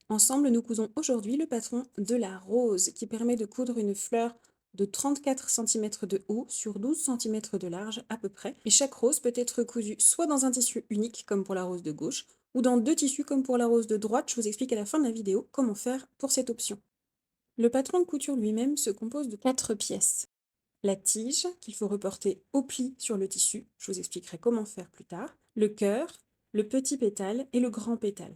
Ensemble, nous cousons aujourd'hui le patron de la rose qui permet de coudre une fleur de 34 cm de haut sur 12 cm de large à peu près. Et chaque rose peut être cousue soit dans un tissu unique comme pour la rose de gauche ou dans deux tissus comme pour la rose de droite. Je vous explique à la fin de la vidéo comment faire pour cette option. Le patron de couture lui-même se compose de 4 pièces. La tige qu'il faut reporter au pli sur le tissu, je vous expliquerai comment faire plus tard, le cœur, le petit pétale et le grand pétale.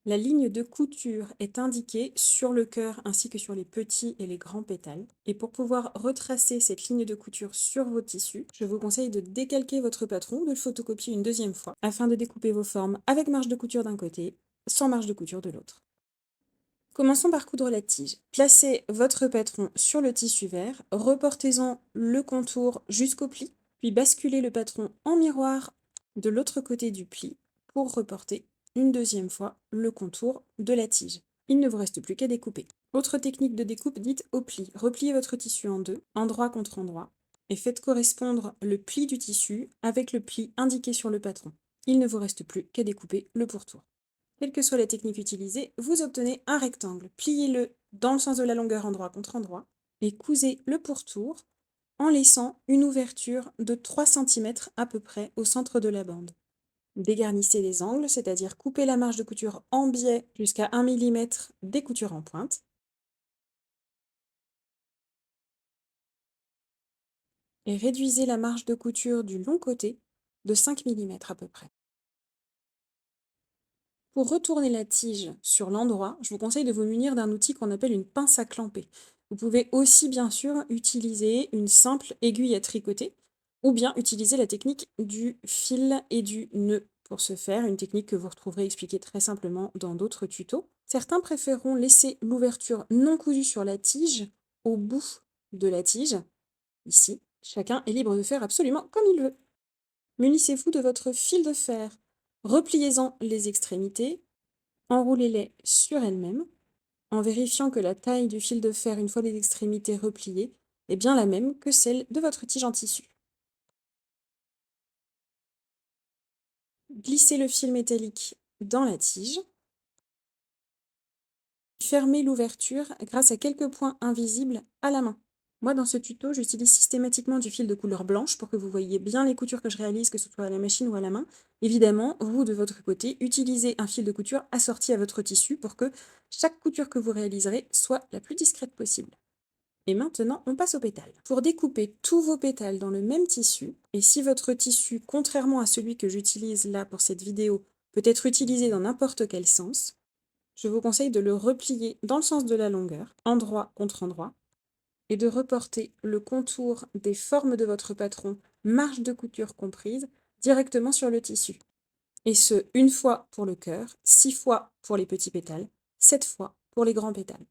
La ligne de couture est indiquée sur le cœur ainsi que sur les petits et les grands pétales. Et pour pouvoir retracer cette ligne de couture sur vos tissus, je vous conseille de décalquer votre patron, de le photocopier une deuxième fois, afin de découper vos formes avec marge de couture d'un côté, sans marge de couture de l'autre. Commençons par coudre la tige. Placez votre patron sur le tissu vert, reportez-en le contour jusqu'au pli, puis basculez le patron en miroir de l'autre côté du pli pour reporter une deuxième fois le contour de la tige. Il ne vous reste plus qu'à découper. Autre technique de découpe dite au pli. Repliez votre tissu en deux, endroit contre endroit, et faites correspondre le pli du tissu avec le pli indiqué sur le patron. Il ne vous reste plus qu'à découper le pourtour. Quelle que soit la technique utilisée, vous obtenez un rectangle. Pliez-le dans le sens de la longueur endroit contre endroit et cousez le pourtour en laissant une ouverture de 3 cm à peu près au centre de la bande. Dégarnissez les angles, c'est-à-dire coupez la marge de couture en biais jusqu'à 1 mm des coutures en pointe. Et réduisez la marge de couture du long côté de 5 mm à peu près. Pour retourner la tige sur l'endroit, je vous conseille de vous munir d'un outil qu'on appelle une pince à clamper. Vous pouvez aussi bien sûr utiliser une simple aiguille à tricoter ou bien utiliser la technique du fil et du nœud pour ce faire, une technique que vous retrouverez expliquée très simplement dans d'autres tutos. Certains préféreront laisser l'ouverture non cousue sur la tige au bout de la tige, ici. Chacun est libre de faire absolument comme il veut. Munissez-vous de votre fil de fer. Repliez-en les extrémités, enroulez-les sur elles-mêmes, en vérifiant que la taille du fil de fer, une fois les extrémités repliées, est bien la même que celle de votre tige en tissu. Glissez le fil métallique dans la tige. Fermez l'ouverture grâce à quelques points invisibles à la main. Moi, dans ce tuto, j'utilise systématiquement du fil de couleur blanche pour que vous voyez bien les coutures que je réalise, que ce soit à la machine ou à la main. Évidemment, vous, de votre côté, utilisez un fil de couture assorti à votre tissu pour que chaque couture que vous réaliserez soit la plus discrète possible. Et maintenant, on passe aux pétales. Pour découper tous vos pétales dans le même tissu, et si votre tissu, contrairement à celui que j'utilise là pour cette vidéo, peut être utilisé dans n'importe quel sens, je vous conseille de le replier dans le sens de la longueur, endroit contre endroit, et de reporter le contour des formes de votre patron, marge de couture comprise, directement sur le tissu. Et ce, une fois pour le cœur, 6 fois pour les petits pétales, 7 fois pour les grands pétales.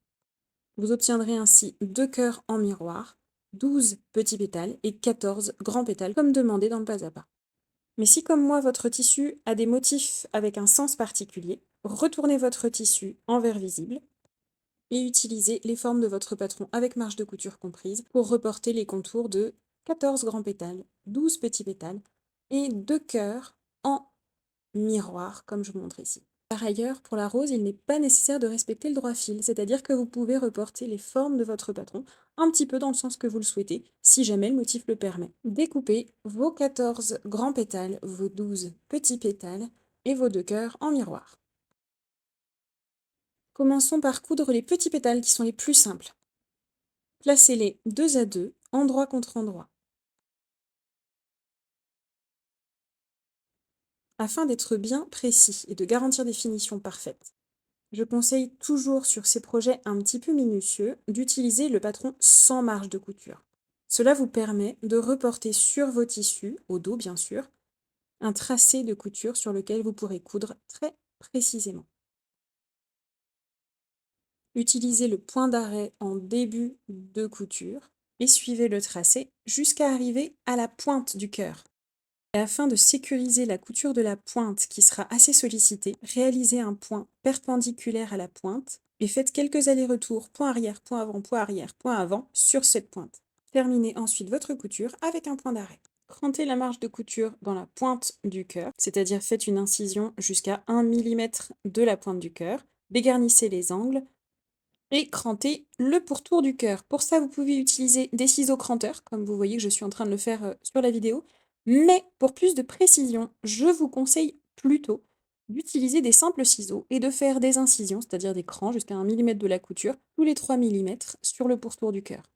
Vous obtiendrez ainsi 2 cœurs en miroir, 12 petits pétales et 14 grands pétales, comme demandé dans le pas à pas. Mais si, comme moi, votre tissu a des motifs avec un sens particulier, retournez votre tissu en vert visible et utilisez les formes de votre patron avec marge de couture comprise pour reporter les contours de 14 grands pétales, 12 petits pétales et 2 cœurs en miroir, comme je vous montre ici. Par ailleurs, pour la rose, il n'est pas nécessaire de respecter le droit fil, c'est-à-dire que vous pouvez reporter les formes de votre patron un petit peu dans le sens que vous le souhaitez, si jamais le motif le permet. Découpez vos 14 grands pétales, vos 12 petits pétales et vos 2 cœurs en miroir. Commençons par coudre les petits pétales qui sont les plus simples. Placez-les 2 à 2, endroit contre endroit. Afin d'être bien précis et de garantir des finitions parfaites, je conseille toujours sur ces projets un petit peu minutieux d'utiliser le patron sans marge de couture. Cela vous permet de reporter sur vos tissus, au dos bien sûr, un tracé de couture sur lequel vous pourrez coudre très précisément. Utilisez le point d'arrêt en début de couture et suivez le tracé jusqu'à arriver à la pointe du cœur. Et afin de sécuriser la couture de la pointe qui sera assez sollicitée, réalisez un point perpendiculaire à la pointe et faites quelques allers-retours, point arrière, point avant, sur cette pointe. Terminez ensuite votre couture avec un point d'arrêt. Crantez la marge de couture dans la pointe du cœur, c'est-à-dire faites une incision jusqu'à 1 mm de la pointe du cœur. dégarnissez les angles et crantez le pourtour du cœur. Pour ça, vous pouvez utiliser des ciseaux cranteurs, comme vous voyez que je suis en train de le faire sur la vidéo. Mais pour plus de précision, je vous conseille plutôt d'utiliser des simples ciseaux et de faire des incisions, c'est-à-dire des crans jusqu'à 1 mm de la couture, tous les 3 mm sur le pourtour du cœur.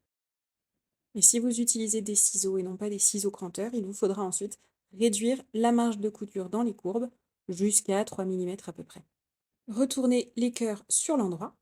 Et si vous utilisez des ciseaux et non pas des ciseaux cranteurs, il vous faudra ensuite réduire la marge de couture dans les courbes jusqu'à 3 mm à peu près. Retournez les cœurs sur l'endroit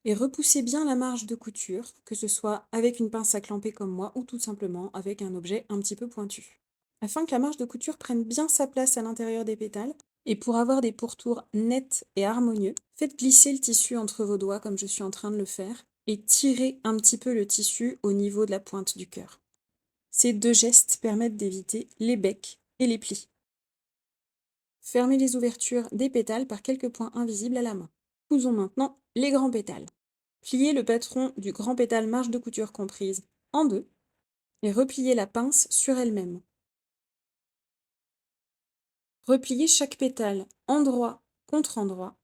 et repoussez bien la marge de couture, que ce soit avec une pince à clamper comme moi ou tout simplement avec un objet un petit peu pointu. Afin que la marge de couture prenne bien sa place à l'intérieur des pétales, et pour avoir des pourtours nets et harmonieux, faites glisser le tissu entre vos doigts comme je suis en train de le faire, et tirez un petit peu le tissu au niveau de la pointe du cœur. Ces deux gestes permettent d'éviter les becs et les plis. Fermez les ouvertures des pétales par quelques points invisibles à la main. Cousons maintenant les grands pétales. Pliez le patron du grand pétale marge de couture comprise en deux et repliez la pince sur elle-même. Repliez chaque pétale endroit contre endroit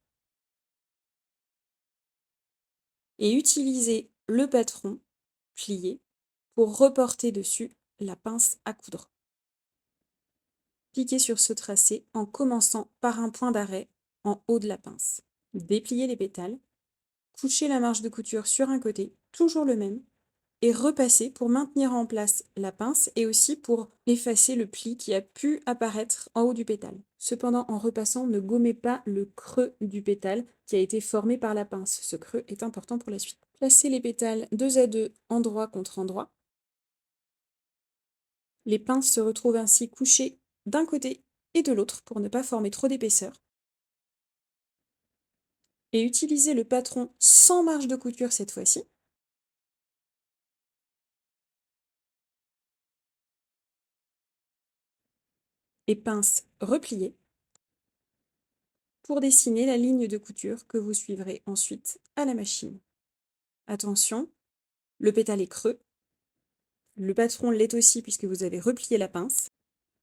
et utilisez le patron plié pour reporter dessus la pince à coudre. Cliquez sur ce tracé en commençant par un point d'arrêt en haut de la pince. Dépliez les pétales, couchez la marge de couture sur un côté, toujours le même, et repassez pour maintenir en place la pince et aussi pour effacer le pli qui a pu apparaître en haut du pétale. Cependant, en repassant, ne gommez pas le creux du pétale qui a été formé par la pince. Ce creux est important pour la suite. Placez les pétales deux à deux, endroit contre endroit. Les pinces se retrouvent ainsi couchées d'un côté et de l'autre pour ne pas former trop d'épaisseur. Et utilisez le patron sans marge de couture cette fois-ci. Et pince repliée pour dessiner la ligne de couture que vous suivrez ensuite à la machine. Attention, le pétale est creux, le patron l'est aussi puisque vous avez replié la pince.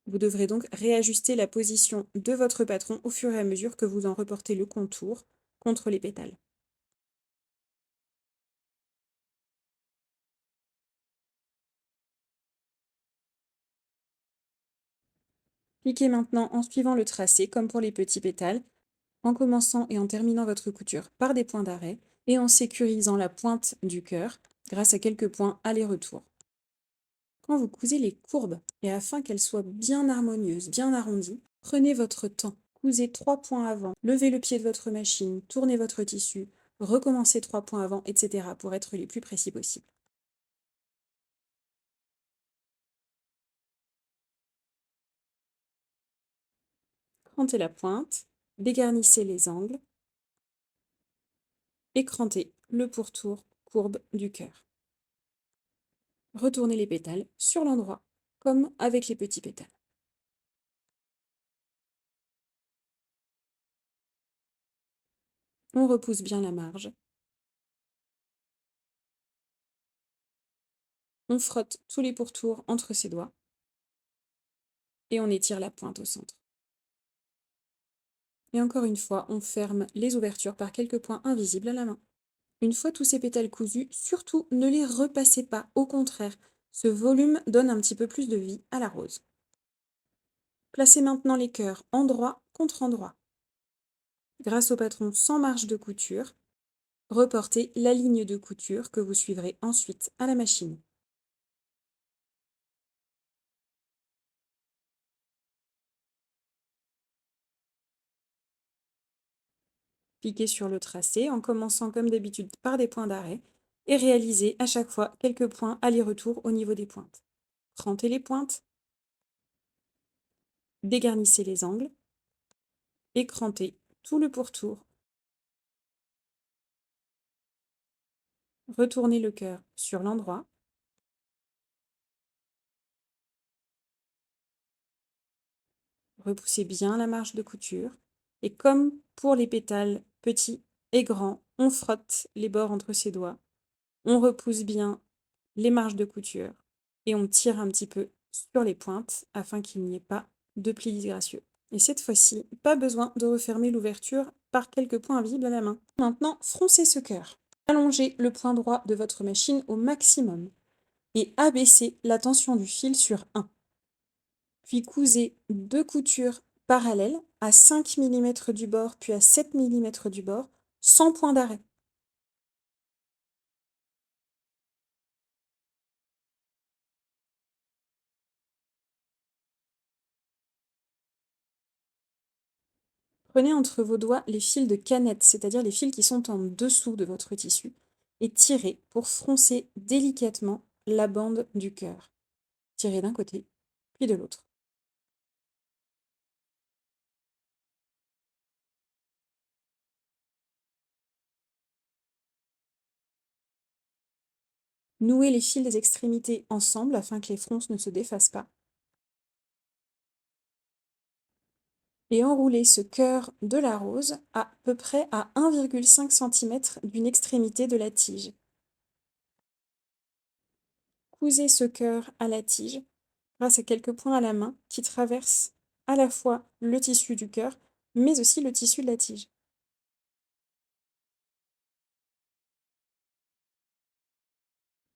Vous devrez donc réajuster la position de votre patron au fur et à mesure que vous en reportez le contour contre les pétales. Cliquez maintenant en suivant le tracé comme pour les petits pétales, en commençant et en terminant votre couture par des points d'arrêt et en sécurisant la pointe du cœur grâce à quelques points aller-retour. Quand vous cousez les courbes, et afin qu'elles soient bien harmonieuses, bien arrondies, prenez votre temps. Cousez 3 points avant, levez le pied de votre machine, tournez votre tissu, recommencez 3 points avant, etc. pour être les plus précis possible. Crantez la pointe, dégarnissez les angles et crantez le pourtour courbe du cœur. Retournez les pétales sur l'endroit, comme avec les petits pétales. On repousse bien la marge. On frotte tous les pourtours entre ses doigts et on étire la pointe au centre. Et encore une fois, on ferme les ouvertures par quelques points invisibles à la main. Une fois tous ces pétales cousus, surtout ne les repassez pas, au contraire, ce volume donne un petit peu plus de vie à la rose. Placez maintenant les cœurs endroit contre endroit. Grâce au patron sans marge de couture, reportez la ligne de couture que vous suivrez ensuite à la machine. Cliquez sur le tracé en commençant comme d'habitude par des points d'arrêt et réalisez à chaque fois quelques points aller-retour au niveau des pointes. Crantez les pointes, dégarnissez les angles et crantez tout le pourtour. Retournez le cœur sur l'endroit. Repoussez bien la marge de couture. Et comme pour les pétales petits et grands, on frotte les bords entre ses doigts. On repousse bien les marges de couture et on tire un petit peu sur les pointes afin qu'il n'y ait pas de plis disgracieux. Et cette fois-ci, pas besoin de refermer l'ouverture par quelques points invisibles à la main. Maintenant, froncez ce cœur. Allongez le point droit de votre machine au maximum et abaissez la tension du fil sur 1. Puis cousez 2 coutures parallèles à 5 mm du bord puis à 7 mm du bord, sans point d'arrêt. Prenez entre vos doigts les fils de canette, c'est-à-dire les fils qui sont en dessous de votre tissu, et tirez pour froncer délicatement la bande du cœur. Tirez d'un côté, puis de l'autre. Nouez les fils des extrémités ensemble afin que les fronces ne se défassent pas. Et enroulez ce cœur de la rose à peu près à 1,5 cm d'une extrémité de la tige. Cousez ce cœur à la tige grâce à quelques points à la main qui traversent à la fois le tissu du cœur, mais aussi le tissu de la tige.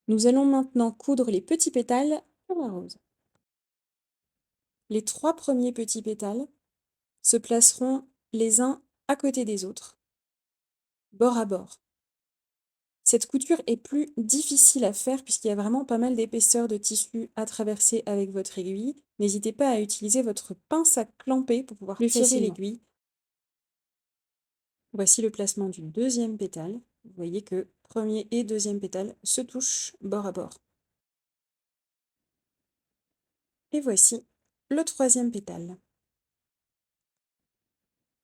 Nous allons maintenant coudre les petits pétales sur la rose. Les 3 premiers petits pétales se placeront les uns à côté des autres, bord à bord. Cette couture est plus difficile à faire puisqu'il y a vraiment pas mal d'épaisseur de tissu à traverser avec votre aiguille. N'hésitez pas à utiliser votre pince à clamper pour pouvoir plus tirer l'aiguille. Voici le placement du deuxième pétale. Vous voyez que premier et deuxième pétale se touchent bord à bord. Et voici le troisième pétale.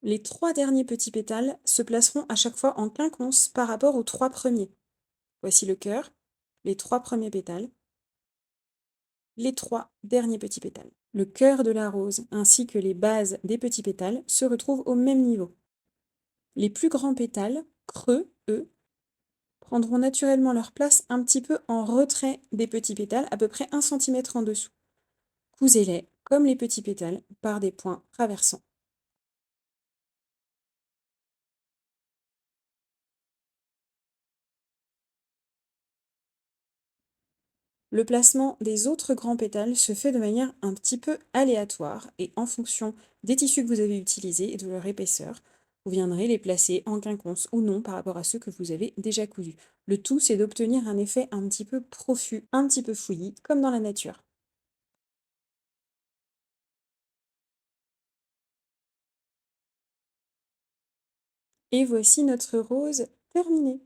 Les 3 derniers petits pétales se placeront à chaque fois en quinconce par rapport aux 3 premiers. Voici le cœur, les 3 premiers pétales, les 3 derniers petits pétales. Le cœur de la rose ainsi que les bases des petits pétales se retrouvent au même niveau. Les plus grands pétales, creux, eux, prendront naturellement leur place un petit peu en retrait des petits pétales, à peu près 1 cm en dessous. Cousez-les, comme les petits pétales, par des points traversants. Le placement des autres grands pétales se fait de manière un petit peu aléatoire et en fonction des tissus que vous avez utilisés et de leur épaisseur, vous viendrez les placer en quinconce ou non par rapport à ceux que vous avez déjà cousus. Le tout, c'est d'obtenir un effet un petit peu profus, un petit peu fouillis, comme dans la nature. Et voici notre rose terminée.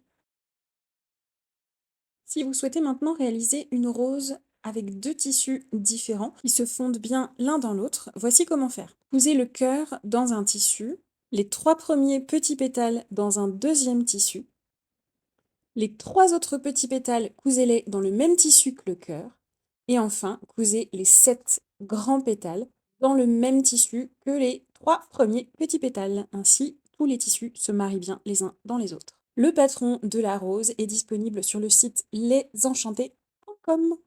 Si vous souhaitez maintenant réaliser une rose avec 2 tissus différents qui se fondent bien l'un dans l'autre, voici comment faire. Cousez le cœur dans un tissu, les 3 premiers petits pétales dans un deuxième tissu, les 3 autres petits pétales, cousez-les dans le même tissu que le cœur, et enfin, cousez les 7 grands pétales dans le même tissu que les 3 premiers petits pétales. Ainsi, tous les tissus se marient bien les uns dans les autres. Le patron de la rose est disponible sur le site lesenchantés.com.